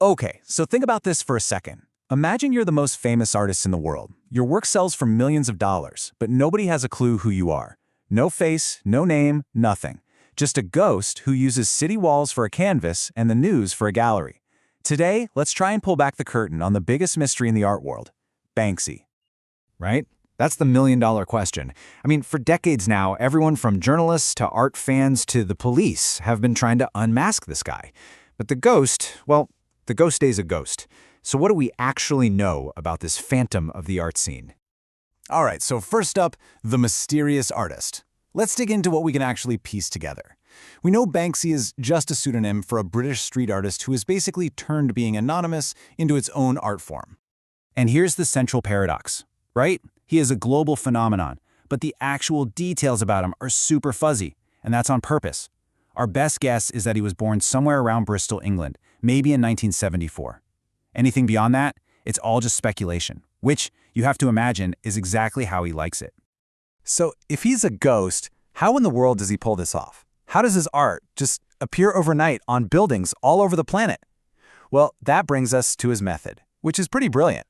Okay, so think about this for a second. Imagine you're the most famous artist in the world. Your work sells for millions of dollars, but nobody has a clue who you are. No face, no name, nothing. Just a ghost who uses city walls for a canvas and the news for a gallery. Today, let's try and pull back the curtain on the biggest mystery in the art world, Banksy. Right? That's the million-dollar question. I mean, for decades now, everyone from journalists to art fans to the police have been trying to unmask this guy. But the ghost, well, the ghost stays a ghost. So what do we actually know about this phantom of the art scene? All right, so first up, the mysterious artist. Let's dig into what we can actually piece together. We know Banksy is just a pseudonym for a British street artist who has basically turned being anonymous into its own art form. And here's the central paradox, right? He is a global phenomenon, but the actual details about him are super fuzzy, and that's on purpose. Our best guess is that he was born somewhere around Bristol, England, maybe in 1974. Anything beyond that, it's all just speculation, which, you have to imagine, is exactly how he likes it. So if he's a ghost, how in the world does he pull this off? How does his art just appear overnight on buildings all over the planet? Well, that brings us to his method, which is pretty brilliant.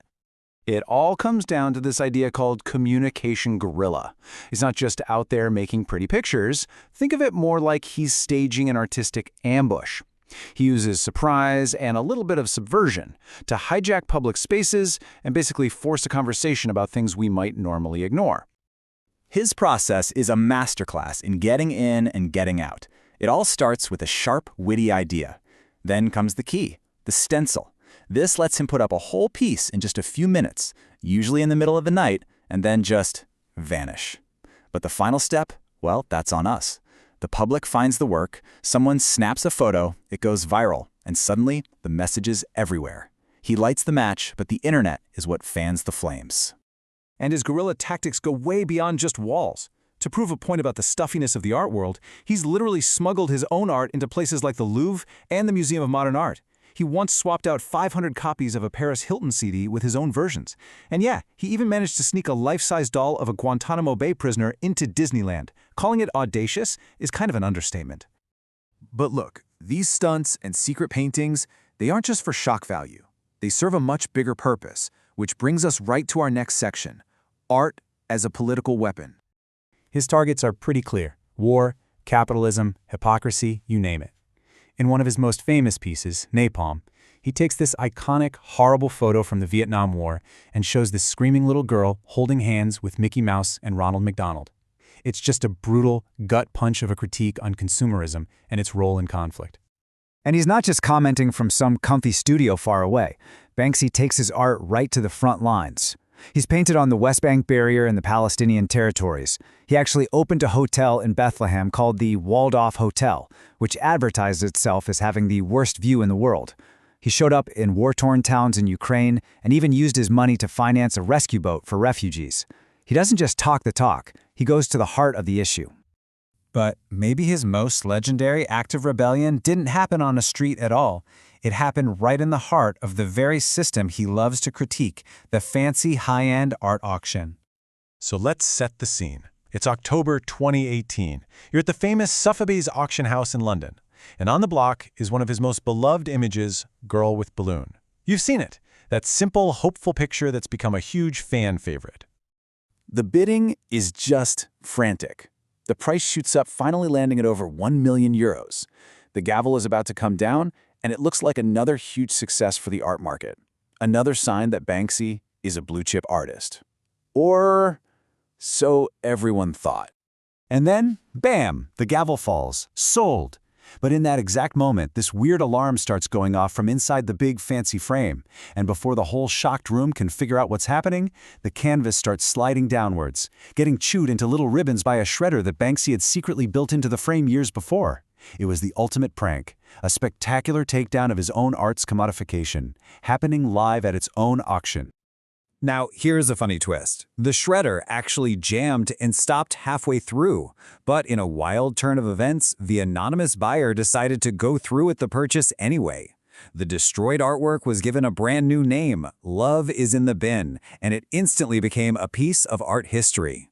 It all comes down to this idea called communication guerrilla. He's not just out there making pretty pictures. Think of it more like he's staging an artistic ambush. He uses surprise and a little bit of subversion to hijack public spaces and basically force a conversation about things we might normally ignore. His process is a masterclass in getting in and getting out. It all starts with a sharp, witty idea. Then comes the key, the stencil. This lets him put up a whole piece in just a few minutes, usually in the middle of the night, and then just vanish. But the final step, well, that's on us. The public finds the work, someone snaps a photo, it goes viral, and suddenly the message is everywhere. He lights the match, but the internet is what fans the flames. And his guerrilla tactics go way beyond just walls. To prove a point about the stuffiness of the art world, he's literally smuggled his own art into places like the Louvre and the Museum of Modern Art. He once swapped out 500 copies of a Paris Hilton CD with his own versions. And yeah, he even managed to sneak a life-size doll of a Guantanamo Bay prisoner into Disneyland. Calling it audacious is kind of an understatement. But look, these stunts and secret paintings, they aren't just for shock value. They serve a much bigger purpose, which brings us right to our next section, art as a political weapon. His targets are pretty clear: war, capitalism, hypocrisy, you name it. In one of his most famous pieces, Napalm, he takes this iconic, horrible photo from the Vietnam War and shows this screaming little girl holding hands with Mickey Mouse and Ronald McDonald. It's just a brutal, gut punch of a critique on consumerism and its role in conflict. And he's not just commenting from some comfy studio far away. Banksy takes his art right to the front lines. He's painted on the West Bank barrier and the Palestinian territories. He actually opened a hotel in Bethlehem called the Walled-Off Hotel, which advertised itself as having the worst view in the world. He showed up in war-torn towns in Ukraine and even used his money to finance a rescue boat for refugees. He doesn't just talk the talk, he goes to the heart of the issue. But maybe his most legendary act of rebellion didn't happen on a street at all. It happened right in the heart of the very system he loves to critique, the fancy high-end art auction. So let's set the scene. It's October 2018. You're at the famous Sotheby's auction house in London. And on the block is one of his most beloved images, Girl with Balloon. You've seen it, that simple, hopeful picture that's become a huge fan favorite. The bidding is just frantic. The price shoots up, finally landing at over 1 million euros. The gavel is about to come down, and it looks like another huge success for the art market. Another sign that Banksy is a blue-chip artist. Or so everyone thought. And then, bam, the gavel falls. Sold. But in that exact moment, this weird alarm starts going off from inside the big fancy frame. And before the whole shocked room can figure out what's happening, the canvas starts sliding downwards, getting chewed into little ribbons by a shredder that Banksy had secretly built into the frame years before. It was the ultimate prank, a spectacular takedown of his own art's commodification, happening live at its own auction. Now, here's a funny twist. The shredder actually jammed and stopped halfway through. But in a wild turn of events, the anonymous buyer decided to go through with the purchase anyway. The destroyed artwork was given a brand new name, Love is in the Bin, and it instantly became a piece of art history.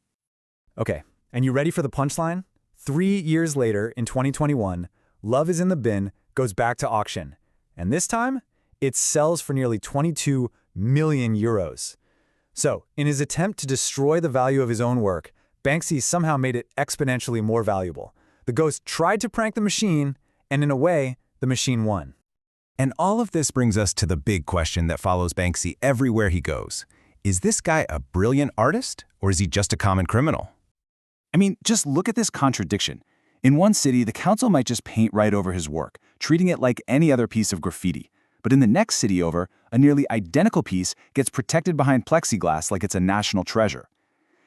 Okay, and you ready for the punchline? 3 years later, in 2021, Love is in the Bin goes back to auction. And this time, It sells for nearly 22 million euros. So, in his attempt to destroy the value of his own work, Banksy somehow made it exponentially more valuable. The ghost tried to prank the machine, and in a way, the machine won. And all of this brings us to the big question that follows Banksy everywhere he goes. Is this guy a brilliant artist, or is he just a common criminal? I mean, just look at this contradiction. In one city, the council might just paint right over his work, treating it like any other piece of graffiti. But in the next city over, a nearly identical piece gets protected behind plexiglass like it's a national treasure.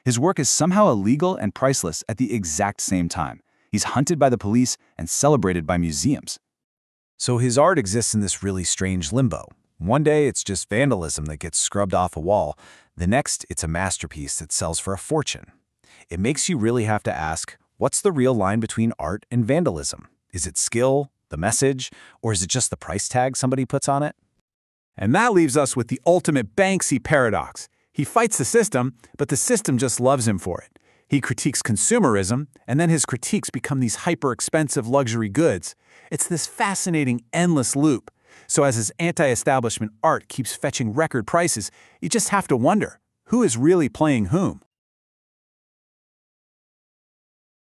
His work is somehow illegal and priceless at the exact same time. He's hunted by the police and celebrated by museums. So his art exists in this really strange limbo. One day, it's just vandalism that gets scrubbed off a wall. The next, it's a masterpiece that sells for a fortune. It makes you really have to ask, what's the real line between art and vandalism? Is it skill, the message, or is it just the price tag somebody puts on it? And that leaves us with the ultimate Banksy paradox. He fights the system, but the system just loves him for it. He critiques consumerism, and then his critiques become these hyper-expensive luxury goods. It's this fascinating, endless loop. So as his anti-establishment art keeps fetching record prices, you just have to wonder, who is really playing whom?